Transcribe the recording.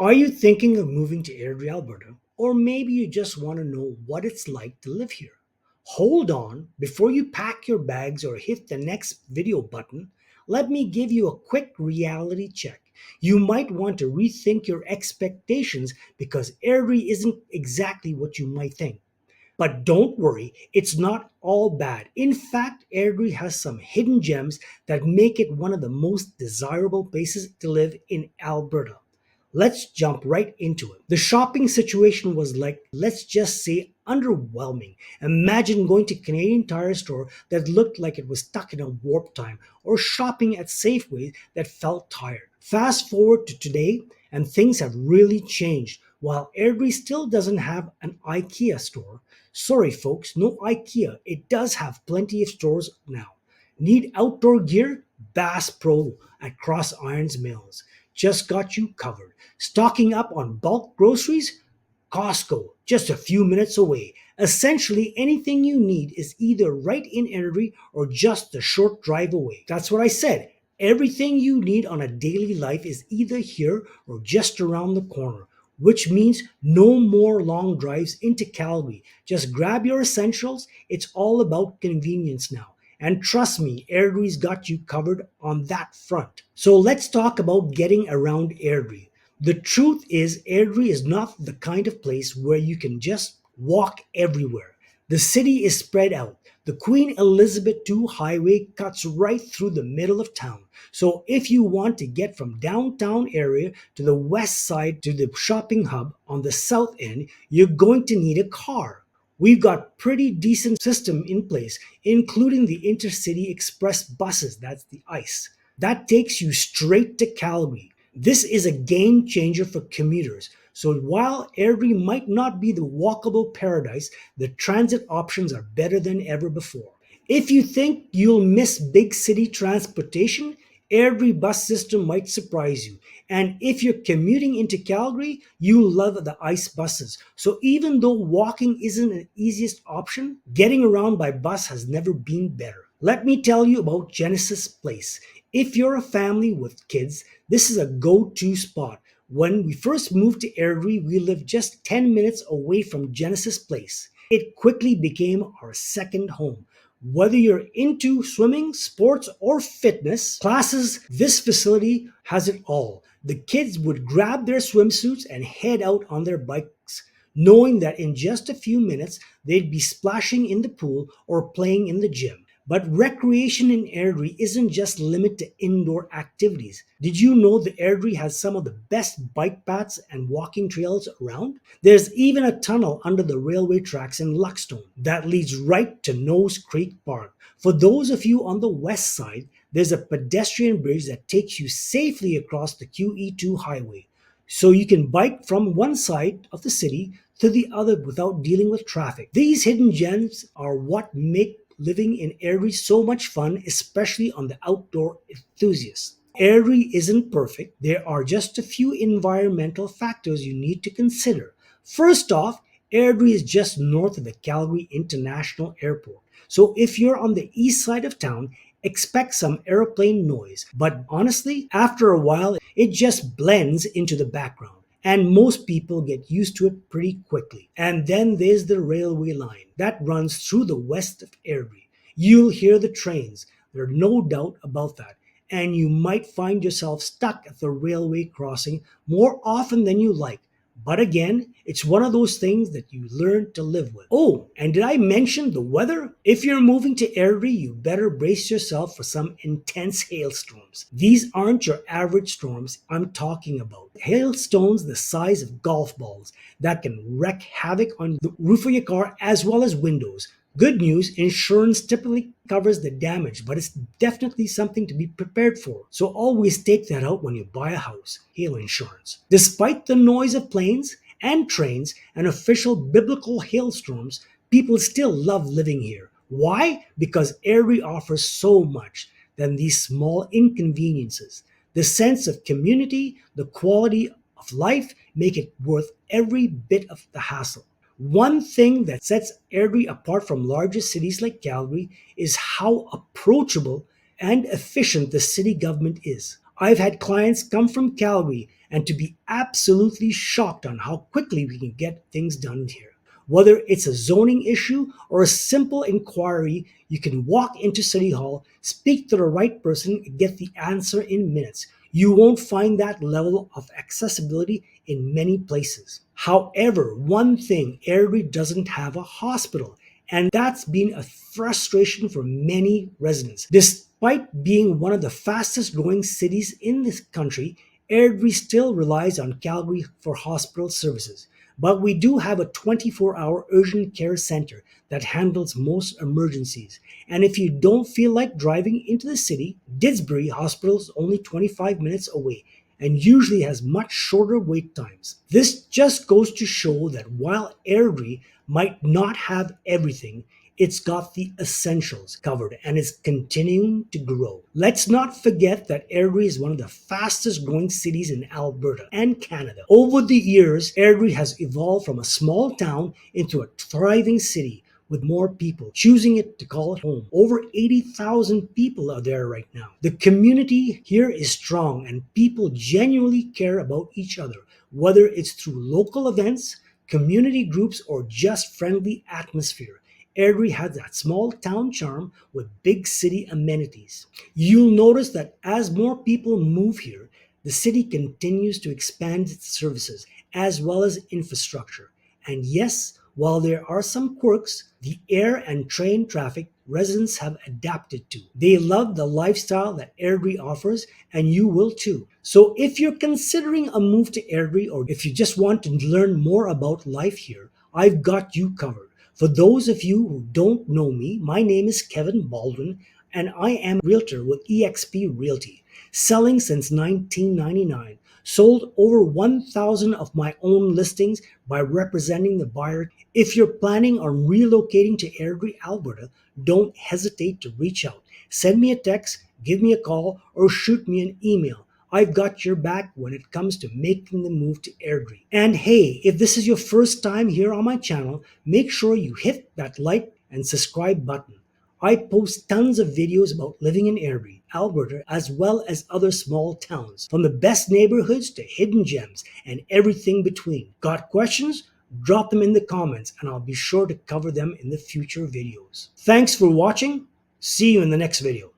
Are you thinking of moving to Airdrie, Alberta? Or maybe you just want to know what it's like to live here? Hold on, before you pack your bags or hit the next video button, let me give you a quick reality check. You might want to rethink your expectations because Airdrie isn't exactly what you might think. But don't worry, it's not all bad. In fact, Airdrie has some hidden gems that make it one of the most desirable places to live in Alberta. Let's jump right into it. The shopping situation was like, let's just say, underwhelming. Imagine going to Canadian Tire store that looked like it was stuck in a warp time, or shopping at Safeway that felt tired. Fast forward to today, and things have really changed. While Airdrie still doesn't have an IKEA store, sorry folks, no IKEA. It does have plenty of stores now. Need outdoor gear? Bass Pro at Cross Irons Mills just got you covered. Stocking up on bulk groceries? Costco, just a few minutes away. Essentially, anything you need is either right in Airdrie or just a short drive away. That's what I said. Everything you need on a daily life is either here or just around the corner, which means no more long drives into Calgary. Just grab your essentials. It's all about convenience now. And trust me, Airdrie's got you covered on that front. So let's talk about getting around Airdrie. The truth is, Airdrie is not the kind of place where you can just walk everywhere. The city is spread out. The Queen Elizabeth II highway cuts right through the middle of town. So if you want to get from downtown area to the west side to the shopping hub on the south end, you're going to need a car. We've got pretty decent system in place, including the Intercity Express buses, that's the ICE. That takes you straight to Calgary. This is a game changer for commuters. So while Airdrie might not be the walkable paradise, the transit options are better than ever before. If you think you'll miss big city transportation, Airdrie bus system might surprise you. And if you're commuting into Calgary, you'll love the ICE buses. So even though walking isn't the easiest option, getting around by bus has never been better. Let me tell you about Genesis Place. If you're a family with kids, this is a go-to spot. When we first moved to Airdrie, we lived just 10 minutes away from Genesis Place. It quickly became our second home. Whether you're into swimming, sports, or fitness classes, this facility has it all. The kids would grab their swimsuits and head out on their bikes, knowing that in just a few minutes they'd be splashing in the pool or playing in the gym. But recreation in Airdrie isn't just limited to indoor activities. Did you know that Airdrie has some of the best bike paths and walking trails around? There's even a tunnel under the railway tracks in Luckstone that leads right to Nose Creek Park. For those of you on the west side, there's a pedestrian bridge that takes you safely across the QE2 highway. So you can bike from one side of the city to the other without dealing with traffic. These hidden gems are what make living in Airdrie so much fun, especially on the outdoor enthusiasts. Airdrie isn't perfect. There are just a few environmental factors you need to consider. First off, Airdrie is just north of the Calgary International Airport. So if you're on the east side of town, expect some airplane noise. But honestly, after a while, it just blends into the background. And most people get used to it pretty quickly. And then there's the railway line that runs through the west of Airdrie. You'll hear the trains, there's no doubt about that. And you might find yourself stuck at the railway crossing more often than you like. But again, it's one of those things that you learn to live with. Oh, and did I mention the weather? If you're moving to Airdrie, you better brace yourself for some intense hailstorms. These aren't your average storms I'm talking about. Hailstones the size of golf balls that can wreak havoc on the roof of your car as well as windows. Good news, insurance typically covers the damage, but it's definitely something to be prepared for. So always take that out when you buy a house, hail insurance. Despite the noise of planes and trains and official biblical hailstorms, people still love living here. Why? Because Airdrie offers so much than these small inconveniences. The sense of community, the quality of life make it worth every bit of the hassle. One thing that sets Airdrie apart from larger cities like Calgary is how approachable and efficient the city government is. I've had clients come from Calgary and to be absolutely shocked on how quickly we can get things done here. Whether it's a zoning issue or a simple inquiry, you can walk into City Hall, speak to the right person, and get the answer in minutes. You won't find that level of accessibility in many places. However, one thing, Airdrie doesn't have a hospital, and that's been a frustration for many residents. Despite being one of the fastest growing cities in this country, Airdrie still relies on Calgary for hospital services. But we do have a 24-hour urgent care center that handles most emergencies. And if you don't feel like driving into the city, Didsbury Hospital is only 25 minutes away and usually has much shorter wait times. This just goes to show that while Airdrie might not have everything, it's got the essentials covered and is continuing to grow. Let's not forget that Airdrie is one of the fastest growing cities in Alberta and Canada. Over the years, Airdrie has evolved from a small town into a thriving city with more people choosing it to call it home. Over 80,000 people are there right now. The community here is strong and people genuinely care about each other, whether it's through local events, community groups, or just friendly atmosphere. Airdrie has that small town charm with big city amenities. You'll notice that as more people move here, the city continues to expand its services as well as infrastructure. And yes, while there are some quirks, the air and train traffic residents have adapted to. They love the lifestyle that Airdrie offers, and you will too. So if you're considering a move to Airdrie or if you just want to learn more about life here, I've got you covered. For those of you who don't know me, my name is Kevin Baldwin, and I am a realtor with eXp Realty, selling since 1999. Sold over 1,000 of my own listings by representing the buyer. If you're planning on relocating to Airdrie, Alberta, don't hesitate to reach out. Send me a text, give me a call, or shoot me an email. I've got your back when it comes to making the move to Airdrie. And hey, if this is your first time here on my channel, make sure you hit that like and subscribe button. I post tons of videos about living in Airdrie, Alberta, as well as other small towns, from the best neighborhoods to hidden gems and everything between. Got questions? Drop them in the comments and I'll be sure to cover them in the future videos. Thanks for watching. See you in the next video.